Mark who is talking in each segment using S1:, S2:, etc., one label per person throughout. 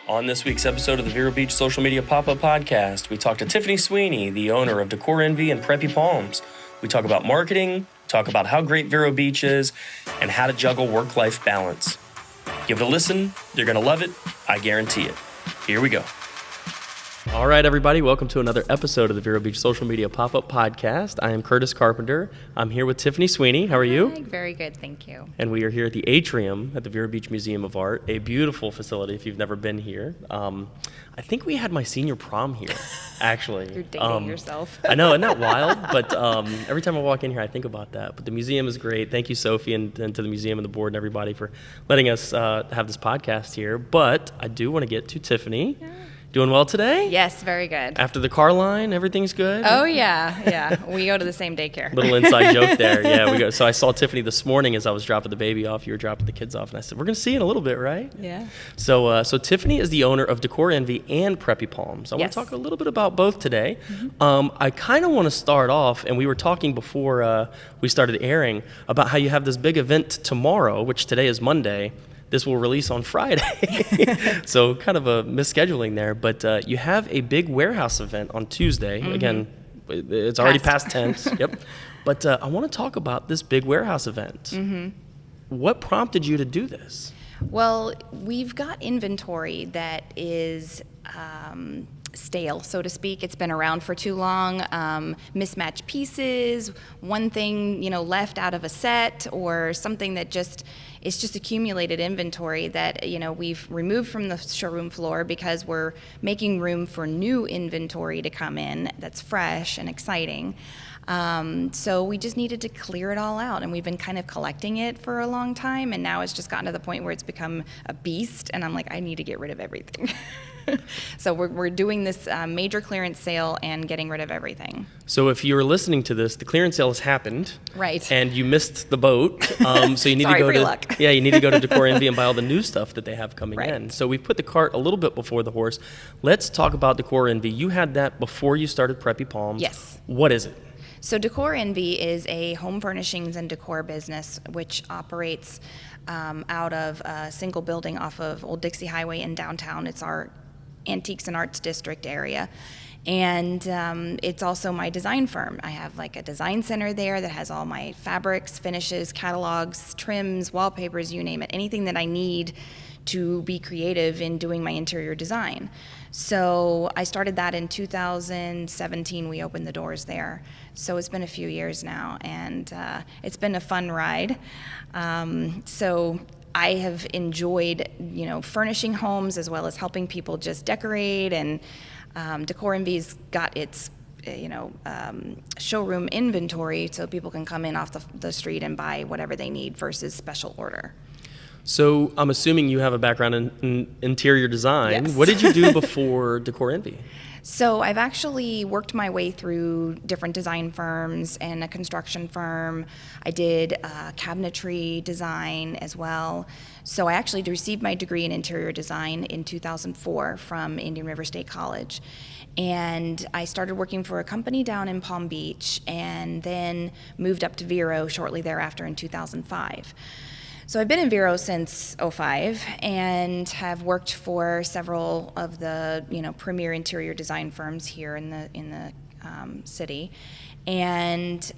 S1: On this week's episode of the Vero Beach Social Media Pop-Up Podcast, we talk to Tiffany Sweeney, the owner of Decor Envy and Preppy Palms. We talk about marketing, talk about how great Vero Beach is, and how to juggle work-life balance. Give it a listen. You're going to love it. I guarantee it. Here we go. All right, everybody. Welcome to another episode of the Vero Beach Social Media Pop-Up Podcast. I am Curtis Carpenter. I'm here with Tiffany Sweeney. How are you?
S2: Hi, very good, thank you.
S1: And we are here at the atrium at the Vero Beach Museum of Art, a beautiful facility if you've never been here. I think we had my senior prom here, actually.
S2: You're dating yourself.
S1: I know, isn't that wild? But every time I walk in here, I think about that. But the museum is great. Thank you, Sophie, and to the museum and the board and everybody for letting us have this podcast here. But I do want to get to Tiffany. Yeah. Doing well today?
S2: Yes, very good.
S1: After the car line, everything's good?
S2: Oh, yeah. We go to the same daycare.
S1: Little inside joke there. Yeah, we go. So I saw Tiffany this morning as I was dropping the baby off. You were dropping the kids off. And I said, we're going to see you in a little bit, right?
S2: Yeah.
S1: So Tiffany is the owner of Decor Envy and Preppy Palms. I want to talk a little bit about both today. Mm-hmm. I kind of want to start off, and we were talking before we started airing, about how you have this big event tomorrow, which today is Monday. This will release on Friday, so kind of a misscheduling there. But you have a big warehouse event on Tuesday. Mm-hmm. Again, it's already past tense. Yep. But I want to talk about this big warehouse event. Mm-hmm. What prompted you to do this?
S2: Well, we've got inventory that is stale, so to speak. It's been around for too long. Mismatched pieces, one thing left out of a set, or something that it's just accumulated inventory that we've removed from the showroom floor because we're making room for new inventory to come in that's fresh and exciting. So we just needed to clear it all out, and we've been kind of collecting it for a long time, and now it's just gotten to the point where it's become a beast, and I'm like, I need to get rid of everything. So we're doing this major clearance sale and getting rid of everything.
S1: So if you were listening to this, the clearance sale has happened,
S2: right?
S1: And you missed the boat. So you need to go to luck. Yeah, you need to go to Decor Envy and buy all the new stuff that they have coming in. So we've put the cart a little bit before the horse. Let's talk about Decor Envy. You had that before you started Preppy Palms.
S2: Yes.
S1: What is it?
S2: So Decor Envy is a home furnishings and decor business which operates out of a single building off of Old Dixie Highway in downtown. It's our Antiques and Arts District area. And it's also my design firm. I have like a design center there that has all my fabrics, finishes, catalogs, trims, wallpapers, you name it, anything that I need to be creative in doing my interior design. So I started that in 2017. We opened the doors there. So it's been a few years now, and it's been a fun ride. So I have enjoyed, furnishing homes as well as helping people just decorate, and Decor Envy's got its showroom inventory so people can come in off the street and buy whatever they need versus special order.
S1: So I'm assuming you have a background in interior design.
S2: Yes.
S1: What did you do before Decor Envy?
S2: So I've actually worked my way through different design firms and a construction firm. I did cabinetry design as well. So I actually received my degree in interior design in 2004 from Indian River State College. And I started working for a company down in Palm Beach and then moved up to Vero shortly thereafter in 2005. So I've been in Vero since 2005 and have worked for several of the premier interior design firms here in the city, and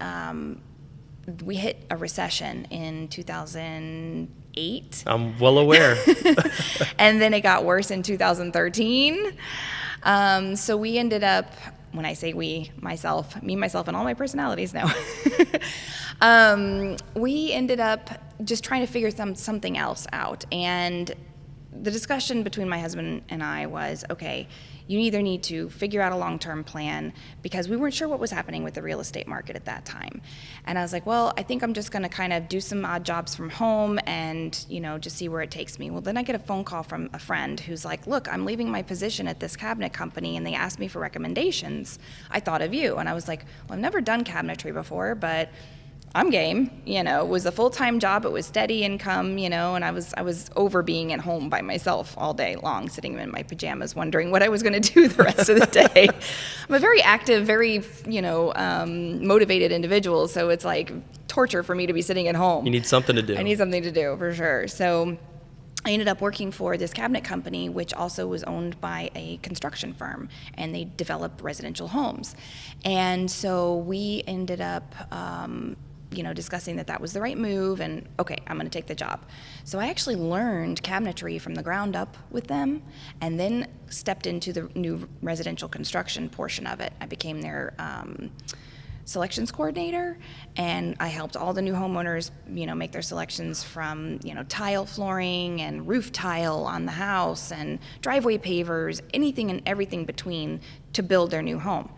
S2: we hit a recession in 2008.
S1: I'm well aware.
S2: And then it got worse in 2013. So we ended up, when I say we, myself, and all my personalities now. We ended up just trying to figure something else out. And the discussion between my husband and I was, okay, you either need to figure out a long-term plan, because we weren't sure what was happening with the real estate market at that time. And I was like, well, I think I'm just going to kind of do some odd jobs from home and, just see where it takes me. Well, then I get a phone call from a friend who's like, look, I'm leaving my position at this cabinet company, and they asked me for recommendations. I thought of you. And I was like, well, I've never done cabinetry before, but I'm game. It was a full-time job. It was steady income, and I was over being at home by myself all day long, sitting in my pajamas, wondering what I was going to do the rest of the day. I'm a very active, very, motivated individual, so it's like torture for me to be sitting at home.
S1: You need something to do.
S2: I need something to do, for sure. So I ended up working for this cabinet company, which also was owned by a construction firm, and they developed residential homes. And so we ended up, discussing that was the right move, and okay, I'm going to take the job. So I actually learned cabinetry from the ground up with them, and then stepped into the new residential construction portion of it. I became their selections coordinator, and I helped all the new homeowners, make their selections from, tile flooring and roof tile on the house and driveway pavers, anything and everything between to build their new home.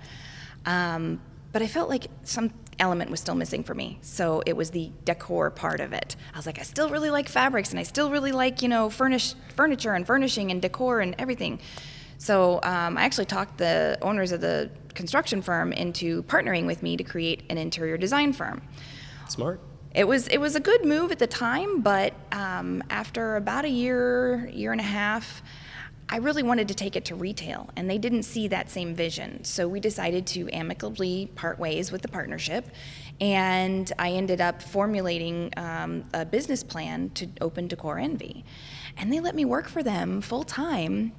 S2: But I felt like some element was still missing for me. So it was the decor part of it. I was like, I still really like fabrics, and I still really like, furniture and furnishing and decor and everything. So I actually talked the owners of the construction firm into partnering with me to create an interior design firm.
S1: Smart.
S2: It was a good move at the time, but after about a year and a half, I really wanted to take it to retail, and they didn't see that same vision. So we decided to amicably part ways with the partnership, and I ended up formulating a business plan to open Decor Envy. And they let me work for them full time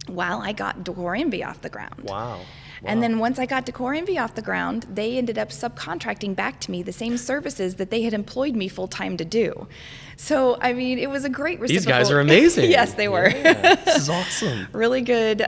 S2: while I got Decor Envy off the ground.
S1: Wow.
S2: And then once I got Decor Envy off the ground, they ended up subcontracting back to me the same services that they had employed me full time to do. So, I mean, it was a great reciprocal.
S1: These guys are amazing.
S2: Yes, they were.
S1: Yeah, this is awesome.
S2: Really good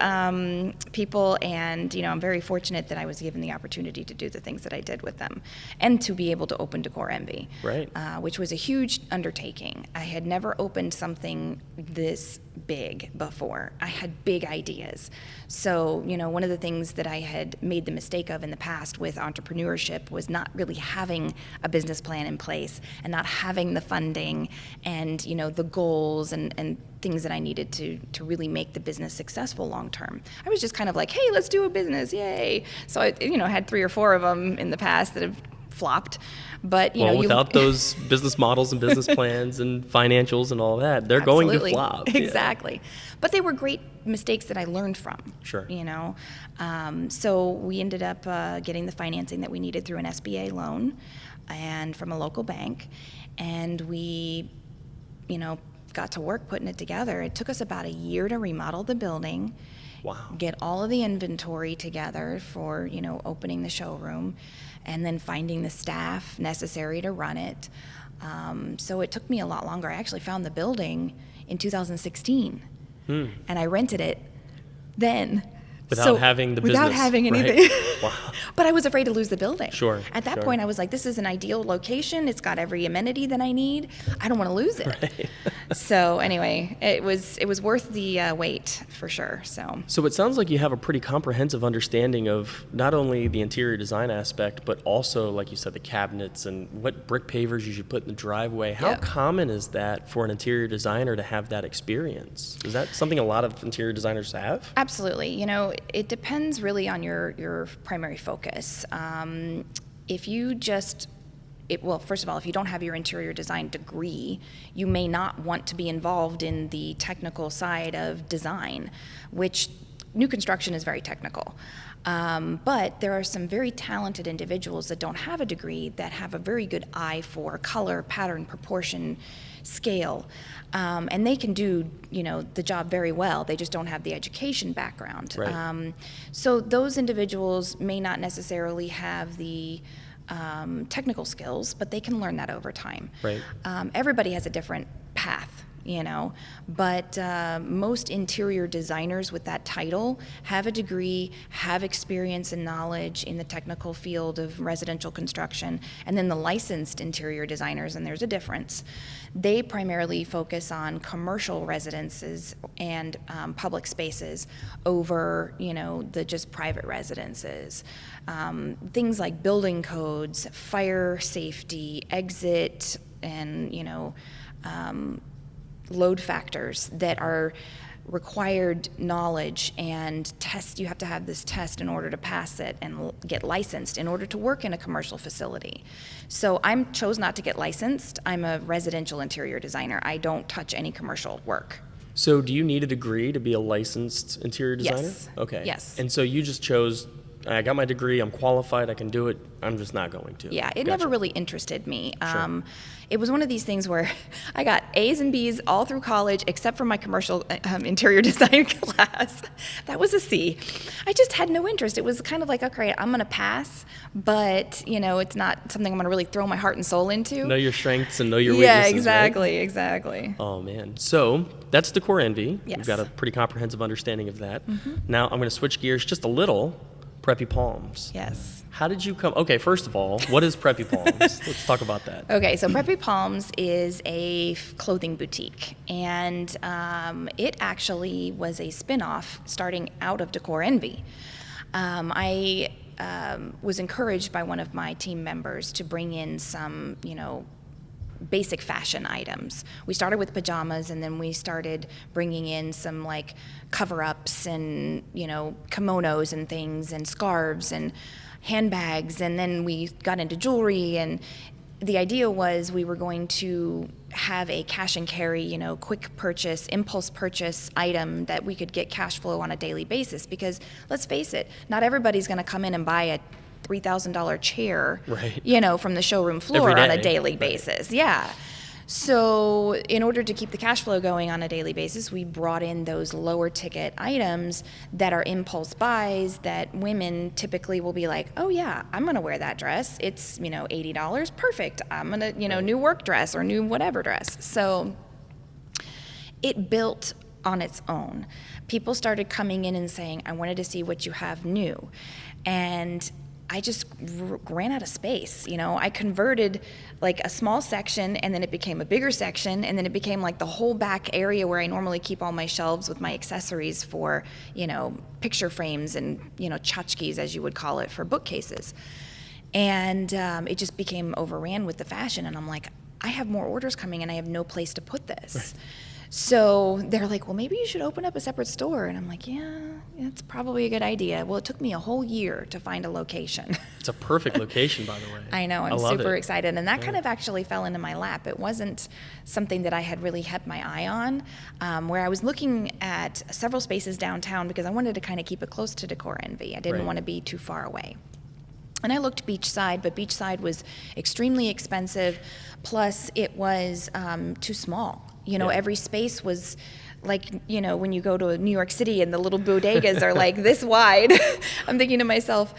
S2: people, and I'm very fortunate that I was given the opportunity to do the things that I did with them, and to be able to open Decor Envy,
S1: right?
S2: Which was a huge undertaking. I had never opened something this big before. I had big ideas. So, one of the things that I had made the mistake of in the past with entrepreneurship was not really having a business plan in place, and not having the funding and the goals and things that I needed to really make the business successful long term. I was just kind of like, hey, let's do a business, yay! So I had 3 or 4 of them in the past that have flopped. But
S1: without those business models and business plans and financials and all that, they're
S2: Absolutely.
S1: going to flop.
S2: Exactly. Yeah. But they were great mistakes that I learned from.
S1: Sure.
S2: So we ended up getting the financing that we needed through an SBA loan and from a local bank, and we got to work putting it together. It took us about a year to remodel the building.
S1: Wow.
S2: Get all of the inventory together for opening the showroom, and then finding the staff necessary to run it. So it took me a lot longer. I actually found the building in 2016, and I rented it then.
S1: Without having the business.
S2: Without having anything.
S1: Right. Wow.
S2: But I was afraid to lose the building.
S1: Sure.
S2: At that point, I was like, this is an ideal location. It's got every amenity that I need. I don't want to lose it.
S1: Right.
S2: So anyway, it was worth the wait for sure. So
S1: it sounds like you have a pretty comprehensive understanding of not only the interior design aspect, but also, like you said, the cabinets and what brick pavers you should put in the driveway. How common is that for an interior designer to have that experience? Is that something a lot of interior designers have?
S2: Absolutely. It depends really on your primary focus. If you first of all, if you don't have your interior design degree, you may not want to be involved in the technical side of design, which new construction is very technical. But there are some very talented individuals that don't have a degree that have a very good eye for color, pattern, proportion, scale. And they can do, the job very well. They just don't have the education background.
S1: Right.
S2: So those individuals may not necessarily have the technical skills, but they can learn that over time.
S1: Right.
S2: Everybody has a different path. But most interior designers with that title have a degree, have experience and knowledge in the technical field of residential construction. And then the licensed interior designers, and there's a difference, they primarily focus on commercial residences and public spaces over, the just private residences. Things like building codes, fire safety, exit, and, load factors that are required knowledge and test. You have to have this test in order to pass it and get licensed in order to work in a commercial facility. So I chose not to get licensed. I'm a residential interior designer. I don't touch any commercial work.
S1: So do you need a degree to be a licensed interior designer?
S2: Yes.
S1: Okay.
S2: Yes.
S1: And so you just chose I got my degree, I'm qualified, I can do it, I'm just not going to.
S2: Yeah, it
S1: Gotcha.
S2: never really interested me.
S1: Sure.
S2: It was one of these things where I got A's and B's all through college, except for my commercial interior design class. That was a C. I just had no interest. It was kind of like, okay, I'm going to pass, but, it's not something I'm going to really throw my heart and soul into.
S1: Know your strengths and know your weaknesses.
S2: Yeah, exactly,
S1: right?
S2: exactly.
S1: Oh, man. So that's Decor Envy.
S2: Yes.
S1: We've got a pretty comprehensive understanding of that.
S2: Mm-hmm.
S1: Now I'm going to switch gears just a little. Preppy Palms.
S2: Yes.
S1: How did you come? Okay, first of all, what is Preppy Palms? Let's talk about that.
S2: Okay, so Preppy Palms is a clothing boutique, and it actually was a spin-off starting out of Decor Envy. I was encouraged by one of my team members to bring in some, basic fashion items. We started with pajamas, and then we started bringing in some like cover-ups and kimonos and things and scarves and handbags, and then we got into jewelry. And the idea was we were going to have a cash and carry, quick purchase, impulse purchase item that we could get cash flow on a daily basis, because let's face it, not everybody's going to come in and buy a $3,000 chair,
S1: right,
S2: from the showroom floor on a daily basis. Yeah. So in order to keep the cash flow going on a daily basis, we brought in those lower ticket items that are impulse buys that women typically will be like, oh yeah, I'm going to wear that dress. It's, $80. Perfect. I'm going to, new work dress or new whatever dress. So it built on its own. People started coming in and saying, I wanted to see what you have new. And I just ran out of space. I converted like a small section, and then it became a bigger section, and then it became like the whole back area where I normally keep all my shelves with my accessories for, picture frames and, tchotchkes, as you would call it, for bookcases. And it just became overran with the fashion, and I'm like, I have more orders coming, and I have no place to put this. Right. So they're like, well, maybe you should open up a separate store. And I'm like, yeah, it's probably a good idea. Well, it took me a whole year to find a location.
S1: It's a perfect location, by the way.
S2: I know. I'm super excited. And that kind of actually fell into my lap. It wasn't something that I had really had my eye on, where I was looking at several spaces downtown because I wanted to kind of keep it close to Decor Envy. I didn't want to be too far away. And I looked beachside, but beachside was extremely expensive. Plus, it was too small. Every space was like, when you go to New York City and the little bodegas are like this wide. I'm thinking to myself,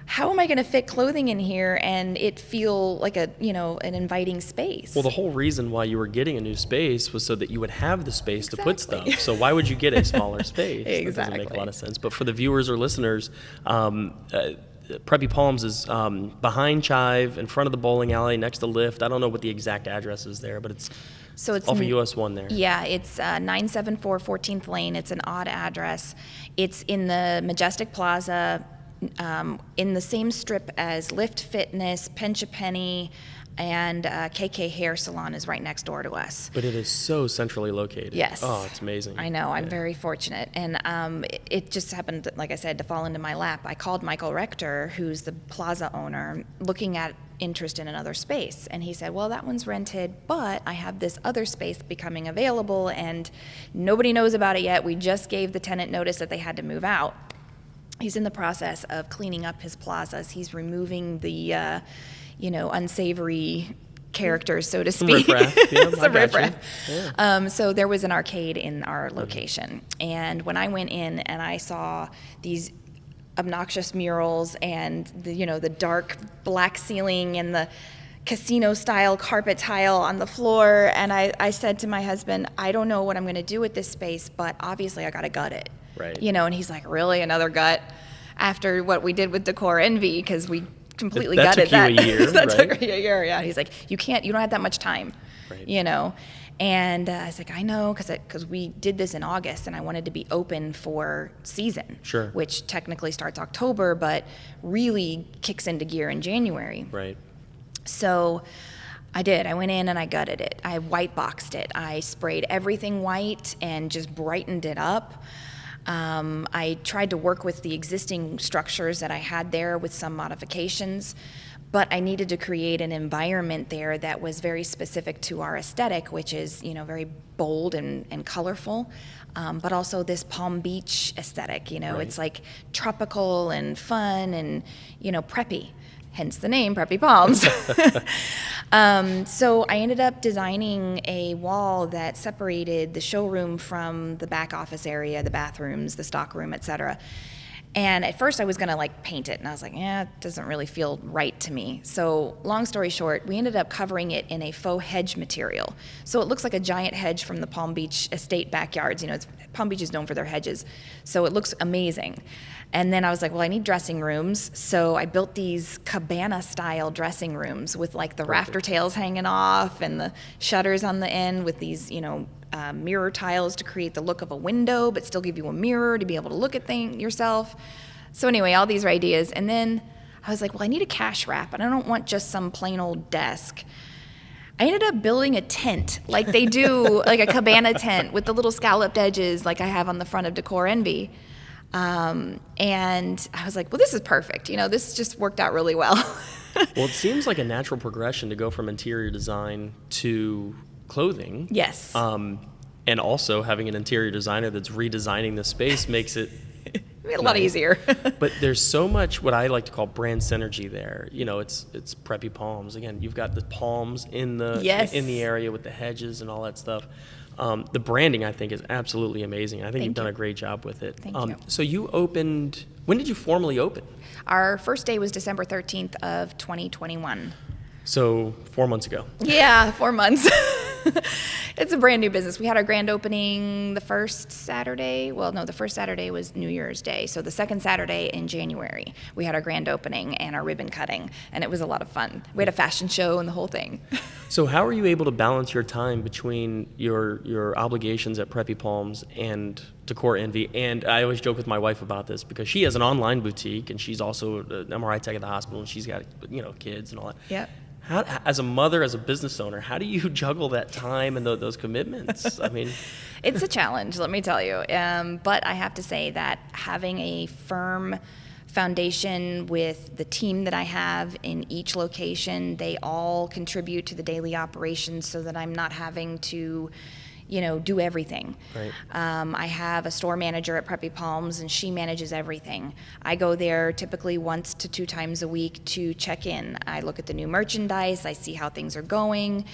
S2: how am I going to fit clothing in here and it feel like an inviting space?
S1: Well, the whole reason why you were getting a new space was so that you would have the space to put stuff. So why would you get a smaller space?
S2: Exactly.
S1: That doesn't make a lot of sense. But for the viewers or listeners, Preppy Palms is behind Chive, in front of the bowling alley, next to Lyft. I don't know what the exact address is there, but it's off of US 1 there.
S2: Yeah, it's 974 14th Lane. It's an odd address. It's in the Majestic Plaza, in the same strip as Lyft Fitness, Pencha Penny, and KK Hair Salon is right next door to us.
S1: But it is so centrally located.
S2: Yes.
S1: Oh, it's amazing.
S2: I know. I'm very fortunate. And it just happened, like I said, to fall into my lap. I called Michael Rector, who's the plaza owner, looking at interest in another space. And he said, well, that one's rented, but I have this other space becoming available, and nobody knows about it yet. We just gave the tenant notice that they had to move out. He's in the process of cleaning up his plazas. He's removing the unsavory characters, so to speak.
S1: Some riffraff. Yeah,
S2: Some riffraff.
S1: Yeah.
S2: So there was an arcade in our location. And when I went in and I saw these obnoxious murals and the dark black ceiling and the casino-style carpet tile on the floor, and I said to my husband, I don't know what I'm going to do with this space, but obviously I got to gut it.
S1: Right.
S2: And he's like, really, another gut? After what we did with Decor Envy, because we completely
S1: that
S2: gutted
S1: took you a year,
S2: that
S1: right?
S2: took a year, yeah. He's like, you don't have that much time,
S1: right.
S2: And I was like, I know, because we did this in August, and I wanted to be open for season,
S1: sure,
S2: which technically starts October, but really kicks into gear in January.
S1: Right.
S2: So I did. I went in and I gutted it. I white boxed it. I sprayed everything white and just brightened it up. I tried to work with the existing structures that I had there with some modifications, But I needed to create an environment there that was very specific to our aesthetic, which is, very bold and colorful, but also this Palm Beach aesthetic.
S1: Right.
S2: It's like tropical and fun and, preppy, hence the name Preppy Palms. So I ended up designing a wall that separated the showroom from the back office area, the bathrooms, the stock room, etc. And at first I was gonna paint it, and I was like, it doesn't really feel right to me. So long story short, we ended up covering it in a faux hedge material. So it looks like a giant hedge from the Palm Beach estate backyards. Palm Beach is known for their hedges. So it looks amazing. And then I was like, well, I need dressing rooms. So I built these cabana-style dressing rooms with the rafter tails hanging off and the shutters on the end with these, mirror tiles to create the look of a window, but still give you a mirror to be able to look at yourself. So anyway, all these are ideas. And then I was like, well, I need a cash wrap, and I don't want just some plain old desk. I ended up building a tent like they do, like a cabana tent with the little scalloped edges like I have on the front of Decor Envy. And I was like, well, this is perfect. This just worked out really well.
S1: Well, it seems like a natural progression to go from interior design to clothing.
S2: Yes.
S1: And also having an interior designer that's redesigning the space makes it
S2: a lot easier.
S1: But there's so much what I like to call brand synergy there. It's Preppy Palms. Again, you've got the palms in the area with the hedges and all that stuff. The branding, I think, is absolutely amazing. I think you've done a great job with it.
S2: Thank you.
S1: So you opened, when did you formally open?
S2: Our first day was December 13th of 2021.
S1: So 4 months ago.
S2: Yeah, 4 months. It's a brand new business. We had our grand opening the first Saturday. Well, no, the first Saturday was New Year's Day. So the second Saturday in January, we had our grand opening and our ribbon cutting, and it was a lot of fun. We had a fashion show and the whole thing.
S1: So how are you able to balance your time between your obligations at Preppy Palms and Decor Envy? And I always joke with my wife about this because she has an online boutique, and she's also an MRI tech at the hospital, and she's got kids and all that.
S2: Yep.
S1: How, as a mother, as a business owner, how do you juggle that time and those commitments? I mean,
S2: it's a challenge, let me tell you. But I have to say that having a firm foundation with the team that I have in each location, they all contribute to the daily operations so that I'm not having to do everything.
S1: Right.
S2: I have a store manager at Preppy Palms, and she manages everything. I go there typically once to 2 times a week to check in. I look at the new merchandise, I see how things are going,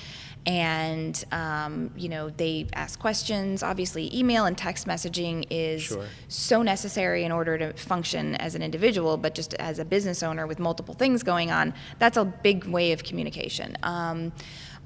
S2: and they ask questions. Obviously, email and text messaging is so necessary in order to function as an individual, but just as a business owner with multiple things going on, that's a big way of communication.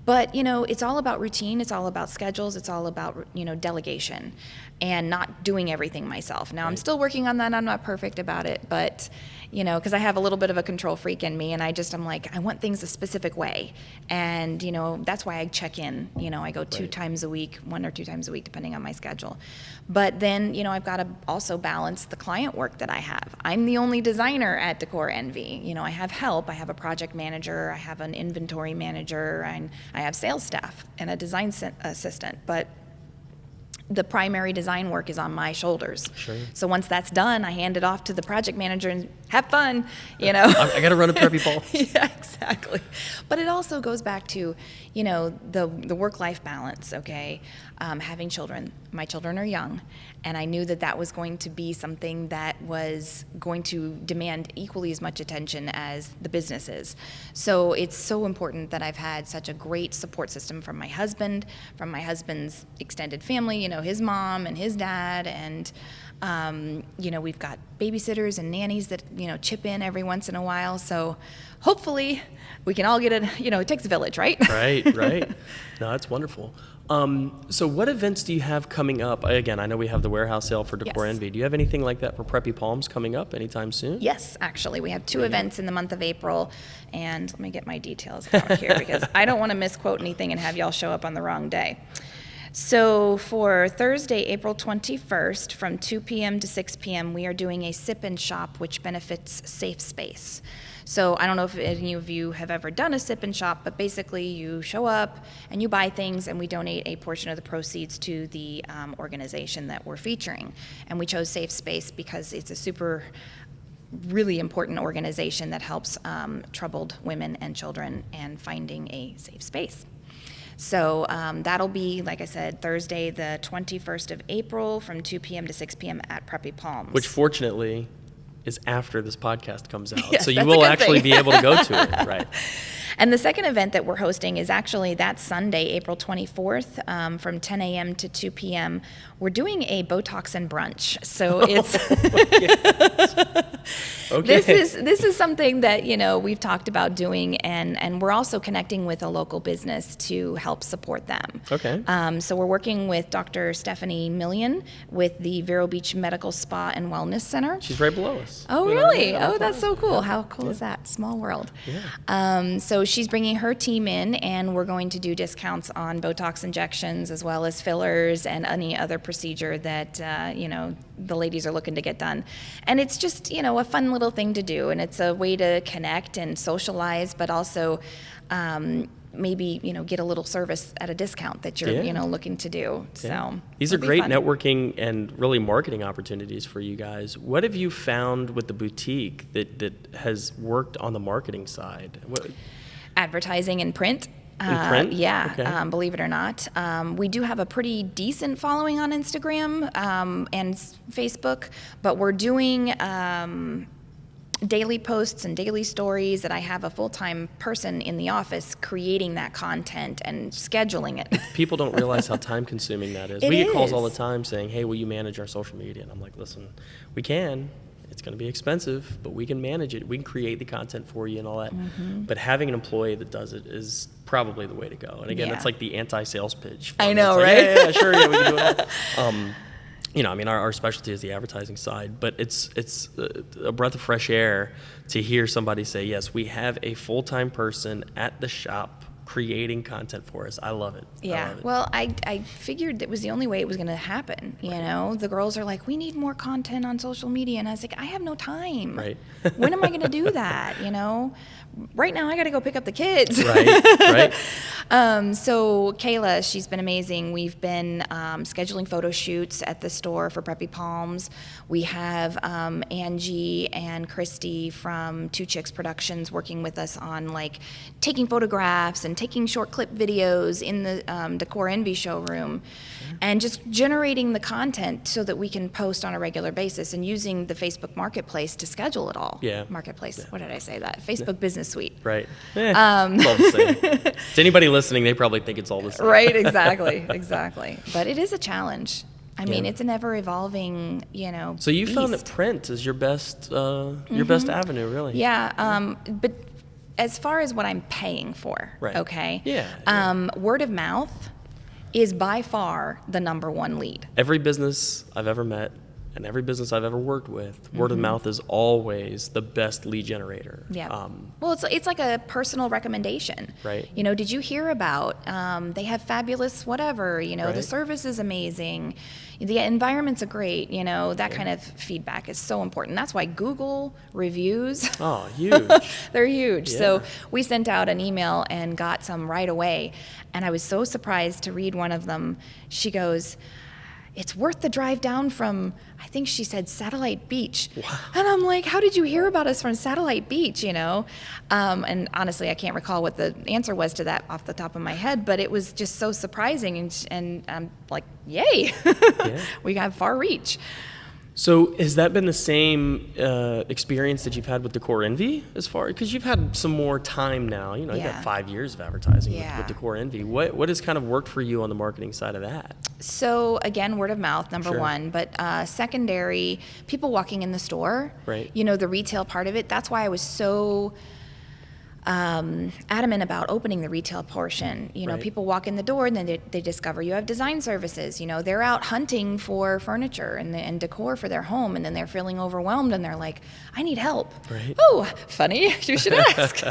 S2: But, it's all about routine, it's all about schedules, it's all about, delegation and not doing everything myself. Now, I'm still working on that. I'm not perfect about it, but, because I have a little bit of a control freak in me, and I'm like, I want things a specific way. And, that's why I check in. I go 2 times a week, 1 or 2 times a week, depending on my schedule. But then, I've got to also balance the client work that I have. I'm the only designer at Decor Envy. I have help. I have a project manager, I have an inventory manager, and I have sales staff and a design assistant. But the primary design work is on my shoulders.
S1: Sure.
S2: So once that's done, I hand it off to the project manager and have fun,
S1: I got to run a Preppy Palms.
S2: Yeah, exactly. But it also goes back to, the work-life balance, okay? Having children. My children are young, and I knew that was going to be something that was going to demand equally as much attention as the business is. So it's so important that I've had such a great support system from my husband's extended family, his mom and his dad, and we've got babysitters and nannies that, chip in every once in a while. So hopefully we can all get it, it takes a village, right?
S1: Right. No, that's wonderful. So what events do you have coming up? Again, I know we have the warehouse sale for Decor Envy. Do you have anything like that for Preppy Palms coming up anytime soon?
S2: Yes, actually. We have 2 events in the month of April. And let me get my details out here because I don't want to misquote anything and have y'all show up on the wrong day. So for Thursday, April 21st, from 2 p.m. to 6 p.m., we are doing a sip and shop, which benefits Safe Space. So I don't know if any of you have ever done a sip and shop, but basically you show up and you buy things, and we donate a portion of the proceeds to the organization that we're featuring. And we chose Safe Space because it's a super really important organization that helps troubled women and children and finding a safe space. So that'll be, like I said, Thursday, the 21st of April from 2 p.m. to 6 p.m. at Preppy Palms.
S1: Which fortunately is after this podcast comes out.
S2: Yes,
S1: so you will actually be able to go to it, right?
S2: And the second event that we're hosting is actually that Sunday, April 24th, from 10 a.m. to 2 p.m. We're doing a Botox and Brunch. So it's
S1: okay.
S2: This is something that, you know, we've talked about doing, and we're also connecting with a local business to help support them.
S1: Okay.
S2: So we're working with Dr. Stephanie Million with the Vero Beach Medical Spa and Wellness Center.
S1: She's right below us.
S2: Oh, really? Oh, that's so cool. How cool is that? Small world.
S1: Yeah.
S2: So she's bringing her team in, and we're going to do discounts on Botox injections as well as fillers and any other procedure that, you know, the ladies are looking to get done. And it's just, you know, a fun little thing to do, and it's a way to connect and socialize, but also maybe, you know, get a little service at a discount that you're, you know, looking to do. So
S1: these are great networking and really marketing opportunities for you guys. What have you found with the boutique that has worked on the marketing side?
S2: Advertising in print.
S1: In print?
S2: Yeah,
S1: Okay.
S2: believe it or not. We do have a pretty decent following on Instagram and Facebook, but we're doing daily posts and daily stories that I have a full-time person in the office creating that content and scheduling it.
S1: People don't realize how time-consuming that is. We get calls all the time saying, hey, will you manage our social media? And I'm like, listen, we can. It's going to be expensive, but we can manage it. We can create the content for you and all that. But having an employee that does it is probably the way to go. And again, it's like the anti-sales pitch.
S2: I know,
S1: like,
S2: right?
S1: Yeah, sure, yeah, we can do it all. You know, I mean, our specialty is the advertising side, but it's a breath of fresh air to hear somebody say, yes, we have a full-time person at the shop creating content for us. I love it.
S2: Yeah.
S1: I love it.
S2: Well, I figured that was the only way it was going to happen. You know, the girls are like, we need more content on social media. And I was like, I have no time.
S1: Right.
S2: When am I going to do that? You know, right now I got to go pick up the kids.
S1: Right.
S2: So Kayla, she's been amazing. We've been scheduling photo shoots at the store for Preppy Palms. We have Angie and Christy from Two Chicks Productions working with us on like taking photographs and taking short clip videos in the Decor Envy showroom, and just generating the content so that we can post on a regular basis, and using the Facebook Marketplace to schedule it all.
S1: Yeah.
S2: Marketplace. Yeah. What did I say that? Facebook Business Suite.
S1: Right. It's all the same. To anybody listening, they probably think it's all the same.
S2: Right, exactly. But it is a challenge. I mean, it's an ever-evolving, you know,
S1: So you found
S2: beast.
S1: that print is your best avenue, really.
S2: Yeah, but as far as what I'm paying for,
S1: Right.
S2: okay?
S1: Yeah.
S2: Word of mouth is by far the number one lead.
S1: Every business I've ever met and every business I've ever worked with, word of mouth is always the best lead generator.
S2: Yeah. Well, it's like a personal recommendation.
S1: Right.
S2: You know, did you hear about, they have fabulous whatever, you know, the
S1: Right.
S2: service is amazing, the environments are great, you know, that kind of feedback is so important. That's why Google reviews,
S1: Oh, huge.
S2: they're huge.
S1: Yeah.
S2: So we sent out an email and got some right away. And I was so surprised to read one of them. She goes, it's worth the drive down from, I think she said, Satellite Beach.
S1: Wow.
S2: And I'm like, how did you hear about us from Satellite Beach, you know? And honestly, I can't recall what the answer was to that off the top of my head, but it was just so surprising. And I'm like, yay, we got far reach.
S1: So has that been the same experience that you've had with Decor Envy as far, because you've had some more time now, you know, you've
S2: Yeah.
S1: got 5 years of advertising
S2: Yeah.
S1: with Decor Envy. What has kind of worked for you on the marketing side of that?
S2: So again, word of mouth, number
S1: Sure.
S2: one, but secondary, people walking in the store,
S1: Right.
S2: you know, the retail part of it. That's why I was so adamant about opening the retail portion. You know,
S1: Right.
S2: people walk in the door and then they discover you have design services. You know, they're out hunting for furniture and decor for their home, and then they're feeling overwhelmed and they're like, I need help.
S1: Right.
S2: Oh, funny, you should ask.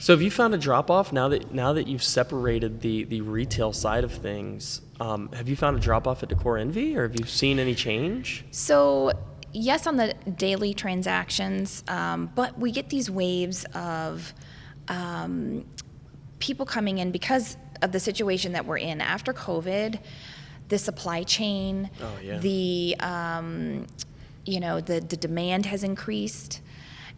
S1: So have you found a drop-off now that you've separated the retail side of things? Have you found a drop-off at Decor Envy, or have you seen any change?
S2: So yes, on the daily transactions, but we get these waves of people coming in because of the situation that we're in after COVID, the supply chain,
S1: Oh, yeah.
S2: the the demand has increased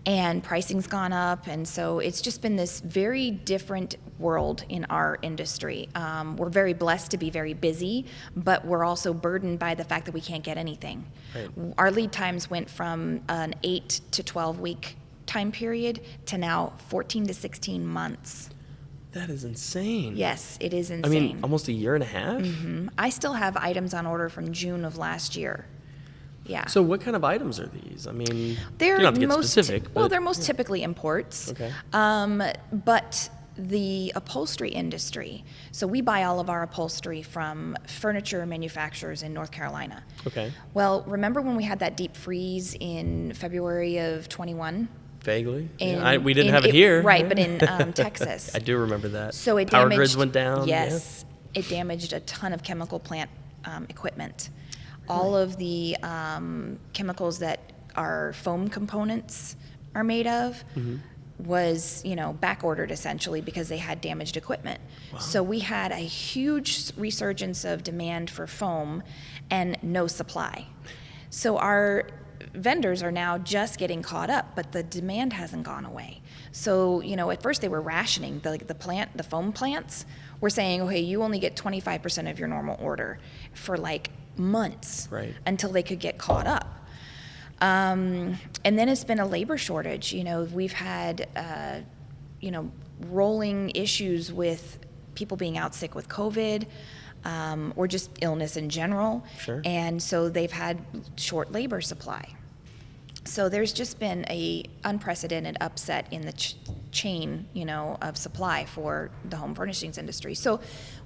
S2: and pricing's gone up. And so it's just been this very different world in our industry. We're very blessed to be very busy, but we're also burdened by the fact that we can't get anything.
S1: Right.
S2: Our lead times went from an 8 to 12 week time period to now 14 to 16 months.
S1: That is insane.
S2: Yes, it is insane.
S1: I mean, almost a year and a half?
S2: I still have items on order from June of last year. Yeah.
S1: So what kind of items are these? I mean,
S2: They're
S1: you don't have to get specific. But,
S2: they're most typically imports.
S1: Okay.
S2: But the upholstery industry, so we buy all of our upholstery from furniture manufacturers in North Carolina.
S1: Okay.
S2: Well, remember when we had that deep freeze in February of 21?
S1: Vaguely. We didn't have it here.
S2: Right, but in Texas.
S1: I do remember that.
S2: So it
S1: Power
S2: damaged,
S1: grids went down.
S2: Yes. Yeah. It damaged a ton of chemical plant equipment. All of the chemicals that our foam components are made of was, back ordered essentially because they had damaged equipment. Wow. So we had a huge resurgence of demand for foam and no supply. So our vendors are now just getting caught up, but the demand hasn't gone away. So, at first they were rationing the foam plants were saying, okay, you only get 25% of your normal order for months,
S1: right,
S2: until they could get caught up. And then it's been a labor shortage. We've had, rolling issues with people being out sick with COVID, or just illness in general.
S1: Sure.
S2: And so they've had short labor supply. So there's just been a unprecedented upset in the chain, of supply for the home furnishings industry. So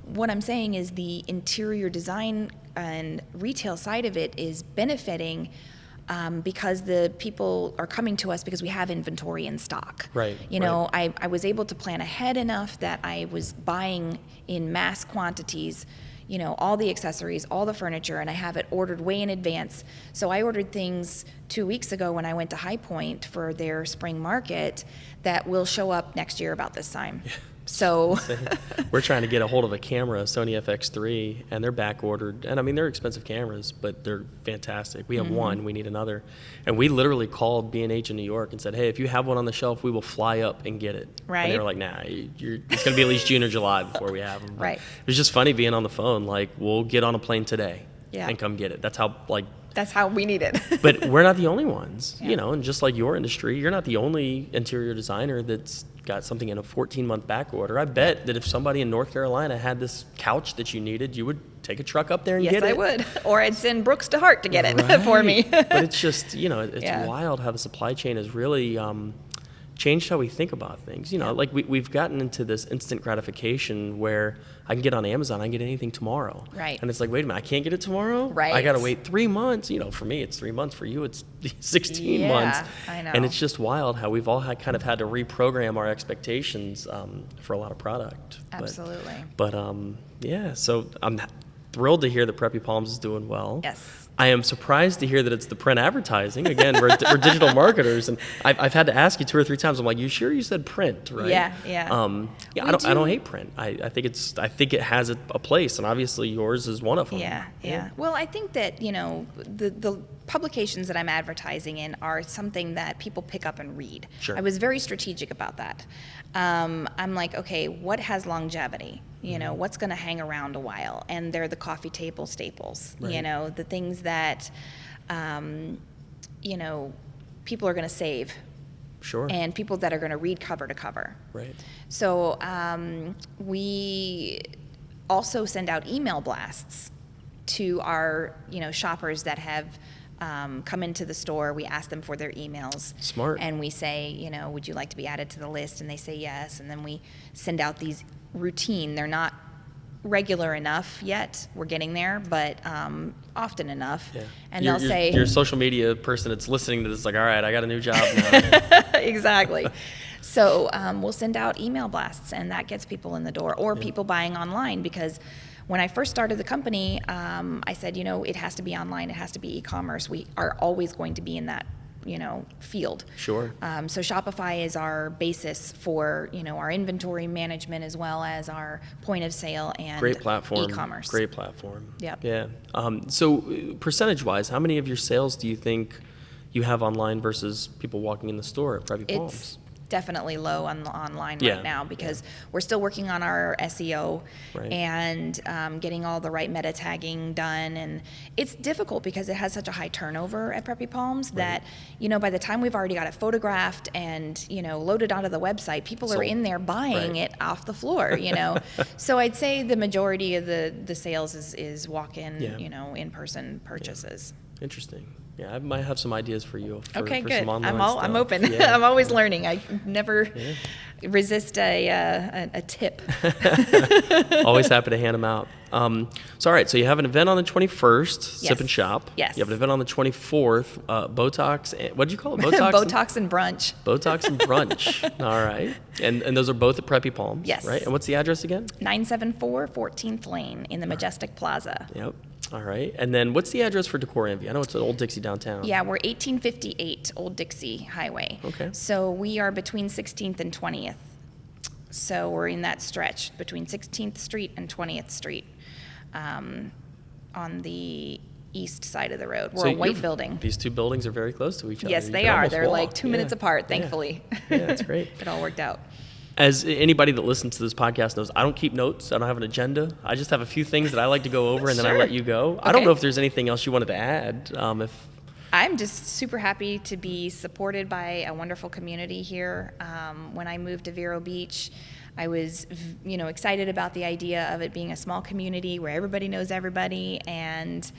S2: what I'm saying is the interior design and retail side of it is benefiting because the people are coming to us because we have inventory in stock.
S1: Right.
S2: I was able to plan ahead enough that I was buying in mass quantities, all the accessories, all the furniture, and I have it ordered way in advance. So I ordered things 2 weeks ago when I went to High Point for their spring market that will show up next year about this time. Yeah. So
S1: we're trying to get a hold of a camera, Sony FX3, and they're back ordered. And I mean, they're expensive cameras, but they're fantastic. We have one, we need another. And we literally called B&H in New York and said, hey, if you have one on the shelf, we will fly up and get it.
S2: Right.
S1: And they were like, nah, it's going to be at least June or July before we have them. But
S2: right.
S1: It was just funny being on the phone, we'll get on a plane today
S2: yeah.
S1: and come get it. That's how
S2: we need it.
S1: But we're not the only ones,
S2: yeah.
S1: And just like your industry, you're not the only interior designer that's got something in a 14-month back order. I bet that if somebody in North Carolina had this couch that you needed, you would take a truck up there and
S2: yes,
S1: get it.
S2: Yes, I would. Or I'd send Brooks to Hart to get it for me.
S1: But it's just, it's
S2: yeah.
S1: wild how the supply chain has really changed how we think about things. We've gotten into this instant gratification where I can get on Amazon, I can get anything tomorrow.
S2: Right.
S1: And it's like, wait a minute, I can't get it tomorrow?
S2: Right.
S1: I got to wait 3 months. For me, it's 3 months. For you, it's 16
S2: yeah,
S1: months.
S2: I know.
S1: And it's just wild how we've all kind of had to reprogram our expectations for a lot of product.
S2: Absolutely.
S1: But yeah, so I'm thrilled to hear that Preppy Palms is doing well.
S2: Yes.
S1: I am surprised to hear that it's the print advertising. Again, we're digital marketers, and I've had to ask you 2 or 3 times. I'm like, you sure you said print, right?
S2: Yeah.
S1: I don't hate print. I think it has a place, and obviously yours is one of them.
S2: Yeah. Well, I think that the publications that I'm advertising in are something that people pick up and read.
S1: Sure.
S2: I was very strategic about that. I'm like, okay, what has longevity? What's going to hang around a while? And they're the coffee table staples.
S1: Right.
S2: The things that, people are going to save.
S1: Sure.
S2: And people that are going to read cover to cover.
S1: Right.
S2: So we also send out email blasts to our, shoppers that have come into the store. We ask them for their emails.
S1: Smart.
S2: And we say, would you like to be added to the list? And they say yes. And then we send out these routine. They're not regular enough yet. We're getting there, but often enough. Yeah. And they'll say...
S1: You're a social media person that's listening to this like, all right, I got a new job now.
S2: Exactly. So we'll send out email blasts, and that gets people in the door, or people buying online, because when I first started the company, I said, it has to be online, it has to be e-commerce. We are always going to be in that field.
S1: Sure.
S2: So Shopify is our basis for, our inventory management, as well as our point of sale and
S1: great platform.
S2: E-commerce.
S1: Great platform.
S2: Yep.
S1: Yeah. So percentage-wise, how many of your sales do you think you have online versus people walking in the store at Preppy Palms?
S2: It's definitely low on the online
S1: Yeah.
S2: right now because we're still working on our SEO
S1: Right.
S2: and getting all the right meta tagging done. And it's difficult because it has such a high turnover at Preppy Palms that, by the time we've already got it photographed and, loaded onto the website, people are
S1: Sold.
S2: in there buying it off the floor, So I'd say the majority of the sales is walk-in, in-person purchases.
S1: Interesting. Yeah, I might have some ideas for you for
S2: Okay,
S1: for
S2: good.
S1: some online
S2: I'm
S1: stuff.
S2: open.
S1: Yeah.
S2: I'm always learning. I never resist a tip.
S1: Always happy to hand them out. So all right, so you have an event on the 21st,
S2: Yes.
S1: Sip and Shop.
S2: Yes.
S1: You have an event on the 24th, Botox. What did you call it? Botox.
S2: Botox and Brunch.
S1: Botox and Brunch. All right, and those are both at Preppy Palms.
S2: Yes.
S1: Right. And what's the address again?
S2: 974 14th Lane in the Majestic Plaza.
S1: Yep. All right. And then what's the address for Decor Envy? I know it's at Old Dixie downtown.
S2: Yeah, we're 1858 Old Dixie Highway.
S1: Okay.
S2: So we are between 16th and 20th. So we're in that stretch between 16th Street and 20th Street on the east side of the road. We're a white building.
S1: These two buildings are very close to each other.
S2: Yes,
S1: You
S2: they
S1: can
S2: are.
S1: almost
S2: They're like
S1: walk.
S2: 2 minutes apart, thankfully.
S1: Yeah, that's great.
S2: It all worked out.
S1: As anybody that listens to this podcast knows, I don't keep notes. I don't have an agenda. I just have a few things that I like to go over, and then I
S2: Sure.
S1: let you go. I don't know if there's anything else you wanted to add.
S2: I'm just super happy to be supported by a wonderful community here. When I moved to Vero Beach, I was, excited about the idea of it being a small community where everybody knows everybody, and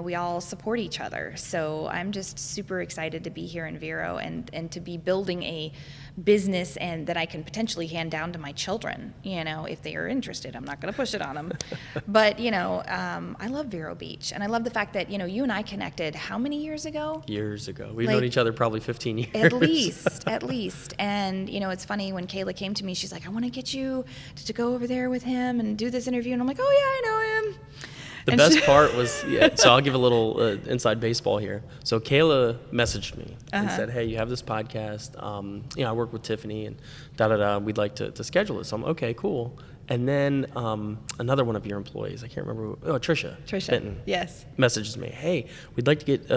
S2: we all support each other. So I'm just super excited to be here in Vero and to be building a business and that I can potentially hand down to my children, if they are interested. I'm not going to push it on them. But, I love Vero Beach. And I love the fact that, you and I connected how many years ago?
S1: Years ago. We've known each other probably 15 years.
S2: At least. And, it's funny when Kayla came to me, she's like, I want to get you to go over there with him and do this interview. And I'm like, oh, yeah, I know him.
S1: The best part was, so I'll give a little inside baseball here. So Kayla messaged me and said, hey, you have this podcast. I work with Tiffany and we'd like to schedule it. So I'm okay, cool. And then another one of your employees, I can't remember, Trisha Benton,
S2: yes,
S1: messages me, hey, we'd like to get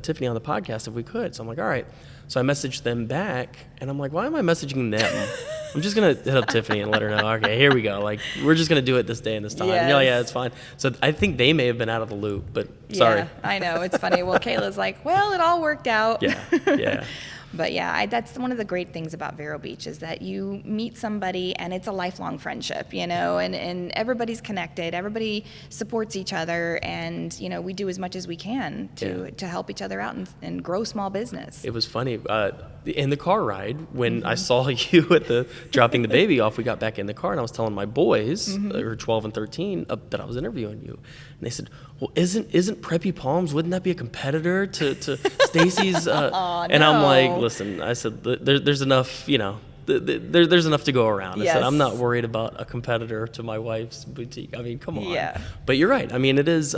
S1: Tiffany on the podcast if we could. So I'm like, all right. So I messaged them back, and I'm like, why am I messaging them? I'm just going to hit up Tiffany and let her know, okay, here we go. Like, we're just going to do it this day and this time.
S2: Yes.
S1: Yeah, it's fine. So I think they may have been out of the loop, but sorry.
S2: Yeah, I know. It's funny. Well, Kayla's like, well, it all worked out.
S1: Yeah.
S2: But yeah, that's one of the great things about Vero Beach is that you meet somebody and it's a lifelong friendship, and everybody's connected, everybody supports each other, and, we do as much as we can to help each other out and grow small business.
S1: It was funny. In the car ride, when I saw you at dropping the baby off, we got back in the car and I was telling my boys, who are 12 and 13, that I was interviewing you. And they said, well, isn't Preppy Palms, wouldn't that be a competitor to Stacy's? And I'm like, listen, I said, there's enough, there's enough to go around. I said, I'm not worried about a competitor to my wife's boutique. I mean, come on.
S2: Yeah.
S1: But you're right. I mean, it is,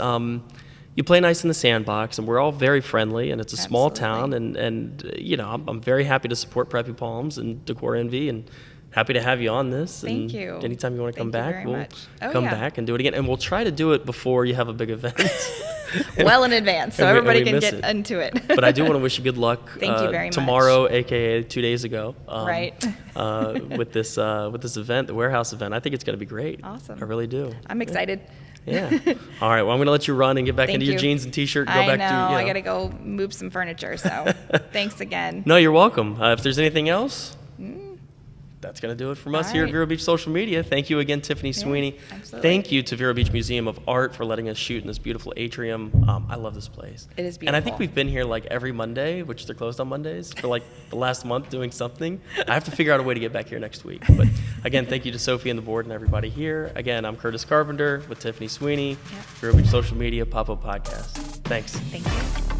S1: you play nice in the sandbox, and we're all very friendly, and it's a small town, and I'm very happy to support Preppy Palms and Decor Envy, and happy to have you on this.
S2: Thank you.
S1: Anytime you want to come back, we'll
S2: come
S1: back and do it again, and we'll try to do it before you have a big event.
S2: Well in advance, so everybody can get into it.
S1: But I do want to wish you good luck.
S2: Thank you very much.
S1: Tomorrow, aka 2 days ago,
S2: right?
S1: with this event, the warehouse event. I think it's going to be great.
S2: Awesome.
S1: I really do.
S2: I'm excited.
S1: Yeah. All right. Well, I'm going to let you run and get back into your jeans and t-shirt. And go back to.
S2: I got to go move some furniture. So thanks again.
S1: No, you're welcome. If there's anything else. That's going to do it from us here at Vero Beach Social Media. Thank you again, Tiffany Sweeney.
S2: Absolutely.
S1: Thank you to Vero Beach Museum of Art for letting us shoot in this beautiful atrium. I love this place.
S2: It is beautiful.
S1: And I think we've been here like every Monday, which they're closed on Mondays, for like the last month doing something. I have to figure out a way to get back here next week. But again, thank you to Sophie and the board and everybody here. Again, I'm Curtis Carpenter with Tiffany Sweeney, Vero Beach Social Media Pop-Up Podcast. Thanks.
S2: Thank you.